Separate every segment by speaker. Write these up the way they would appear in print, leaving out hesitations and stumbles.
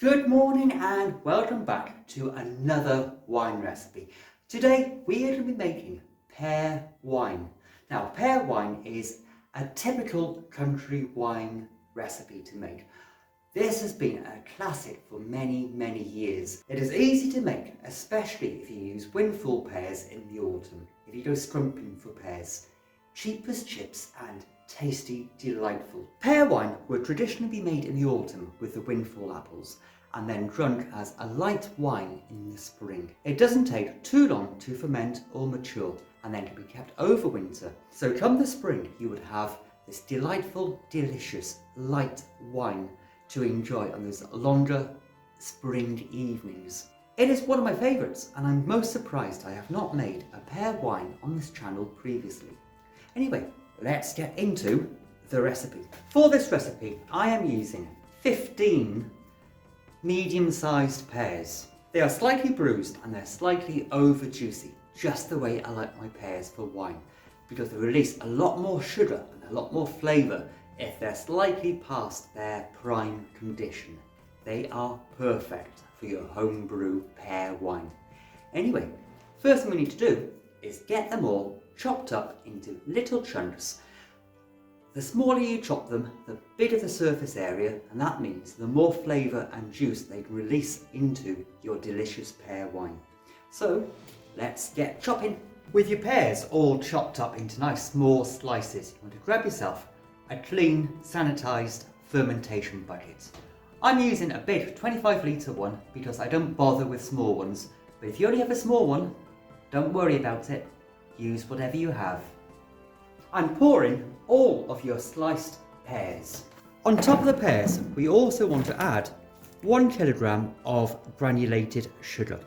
Speaker 1: Good morning and welcome back to another wine recipe. Today we are going to be making pear wine. Now pear wine is a typical country wine recipe to make. This has been a classic for many years. It is easy to make, especially if you use windfall pears in the autumn. If you go scrumping for pears, cheap as chips and tasty, delightful. Pear wine would traditionally be made in the autumn with the windfall apples and then drunk as a light wine in the spring. It doesn't take too long to ferment or mature and then can be kept over winter. So come the spring you would have this delightful, delicious, light wine to enjoy on those longer spring evenings. It is one of my favourites and I'm most surprised I have not made a pear wine on this channel previously. Anyway, let's get into the recipe. For this recipe I am using 15 medium-sized pears. They are slightly bruised and they're slightly over juicy, just the way I like my pears for wine, because they release a lot more sugar and a lot more flavour if they're slightly past their prime condition. They are perfect for your homebrew pear wine. Anyway, first thing we need to do is get them all chopped up into little chunks. The smaller you chop them, the bigger the surface area, and that means the more flavour and juice they can release into your delicious pear wine. So let's get chopping. With your pears all chopped up into nice small slices, you want to grab yourself a clean, sanitised fermentation bucket. I'm using a big 25 litre one because I don't bother with small ones, but if you only have a small one, don't worry about it, use whatever you have. I'm pouring all of your sliced pears. On top of the pears, we also want to add 1 kilogram of granulated sugar.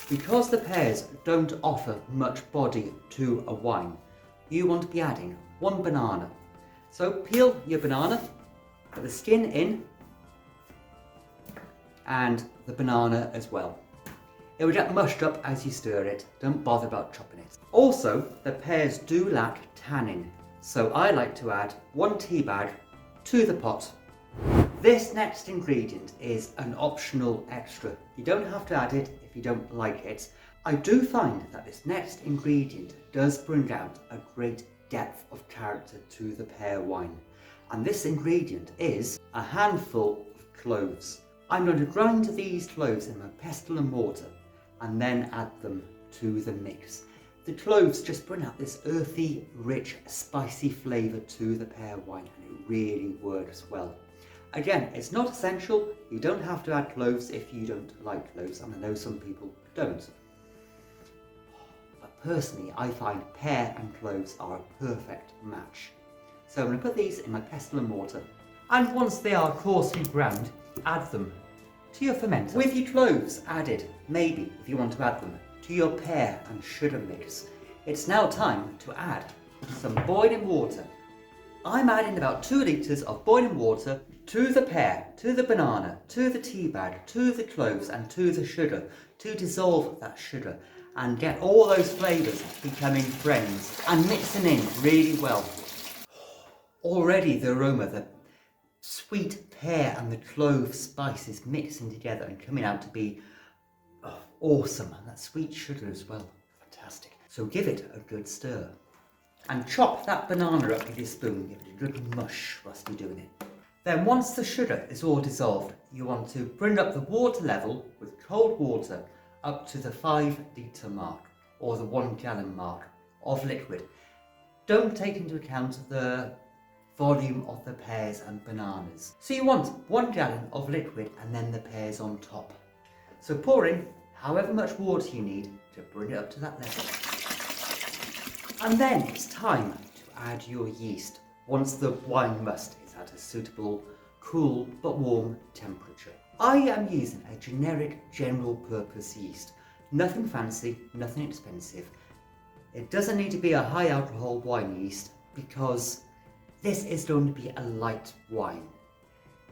Speaker 1: Because the pears don't offer much body to a wine, you want to be adding 1 banana. So peel your banana, put the skin in, and the banana as well. It will get mushed up as you stir it, don't bother about chopping it. Also, the pears do lack tannin, so I like to add 1 tea bag to the pot. This next ingredient is an optional extra. You don't have to add it if you don't like it. I do find that this next ingredient does bring out a great depth of character to the pear wine. And this ingredient is a handful of cloves. I'm going to grind these cloves in my pestle and mortar and then add them to the mix. The cloves just bring out this earthy, rich, spicy flavour to the pear wine, and it really works well. Again, it's not essential. You don't have to add cloves if you don't like cloves, and I know some people don't. But personally, I find pear and cloves are a perfect match. So I'm going to put these in my pestle and mortar, and once they are coarsely ground, add them to your fermenter. With your cloves added, maybe if you want to add them to your pear and sugar mix, it's now time to add some boiling water. I'm adding about 2 litres of boiling water to the pear, to the banana, to the tea bag, to the cloves and to the sugar to dissolve that sugar and get all those flavours becoming friends and mixing in really well. Already the aroma, the sweet pear and the clove spices mixing together and coming out to be awesome, and that sweet sugar as well, fantastic. So give it a good stir and chop that banana up with your spoon, give it a good mush whilst you're doing it. Then once the sugar is all dissolved, you want to bring up the water level with cold water up to the 5 litre mark or the 1 gallon mark of liquid. Don't take into account the volume of the pears and bananas. So you want 1 gallon of liquid and then the pears on top. So pour in however much water you need to bring it up to that level. And then it's time to add your yeast once the wine must is at a suitable, cool but warm temperature. I am using a generic general purpose yeast. Nothing fancy, nothing expensive. It doesn't need to be a high alcohol wine yeast because this is going to be a light wine.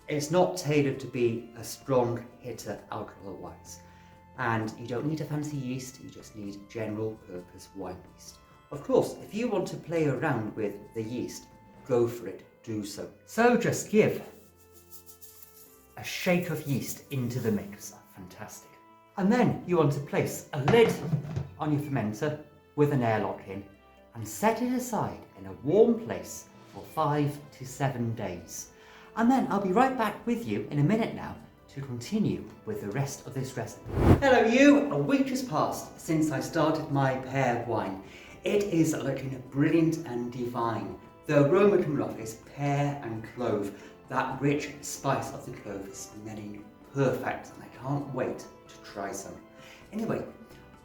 Speaker 1: It's not tailored to be a strong hitter alcohol-wise. And you don't need a fancy yeast, you just need general purpose wine yeast. Of course, if you want to play around with the yeast, go for it, do so. So just give a shake of yeast into the mix. Fantastic. And then you want to place a lid on your fermenter with an airlock in and set it aside in a warm place for 5 to 7 days. And then I'll be right back with you in a minute now to continue with the rest of this recipe. Hello you! A week has passed since I started my pear wine. It is looking brilliant and divine. The aroma coming off is pear and clove. That rich spice of the clove is smelling perfect and I can't wait to try some. Anyway,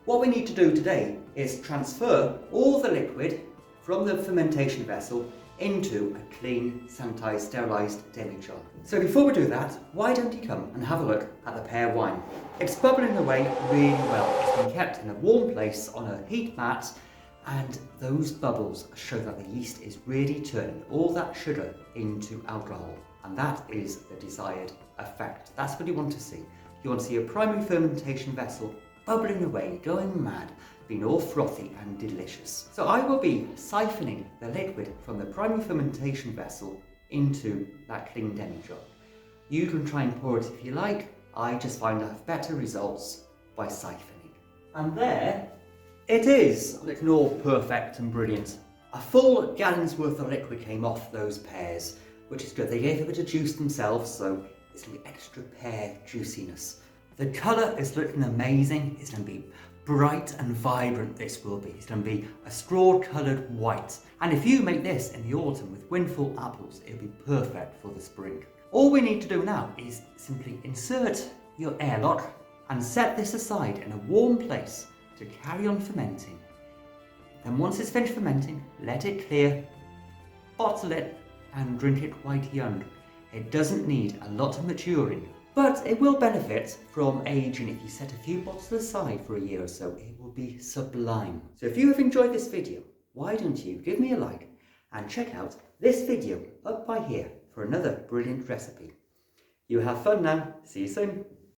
Speaker 1: what we need to do today is transfer all the liquid from the fermentation vessel into a clean, sanitised, sterilised demi-jar. So before we do that, why don't you come and have a look at the pear wine? It's bubbling away really well. It's been kept in a warm place on a heat mat, and those bubbles show that the yeast is really turning all that sugar into alcohol, and that is the desired effect. That's what you want to see. You want to see a primary fermentation vessel bubbling away, going mad, being all frothy and delicious. So I will be siphoning the liquid from the primary fermentation vessel into that clean demi-jar. You can try and pour it if you like. I just find I have better results by siphoning. And there it is, looking all perfect and brilliant. A full gallon's worth of liquid came off those pears, which is good. They gave a bit of juice themselves, so it's going to be extra pear juiciness. The colour is looking amazing. It's going to be bright and vibrant, this will be. It's going to be a straw-coloured white. And if you make this in the autumn with windfall apples, it'll be perfect for the spring. All we need to do now is simply insert your airlock and set this aside in a warm place to carry on fermenting. Then once it's finished fermenting, let it clear, bottle it and drink it quite young. It doesn't need a lot of maturing, but it will benefit from aging. If you set a few bottles aside for a year or so, it will be sublime. So if you have enjoyed this video, why don't you give me a like and check out this video up by here for another brilliant recipe. You have fun now. See you soon.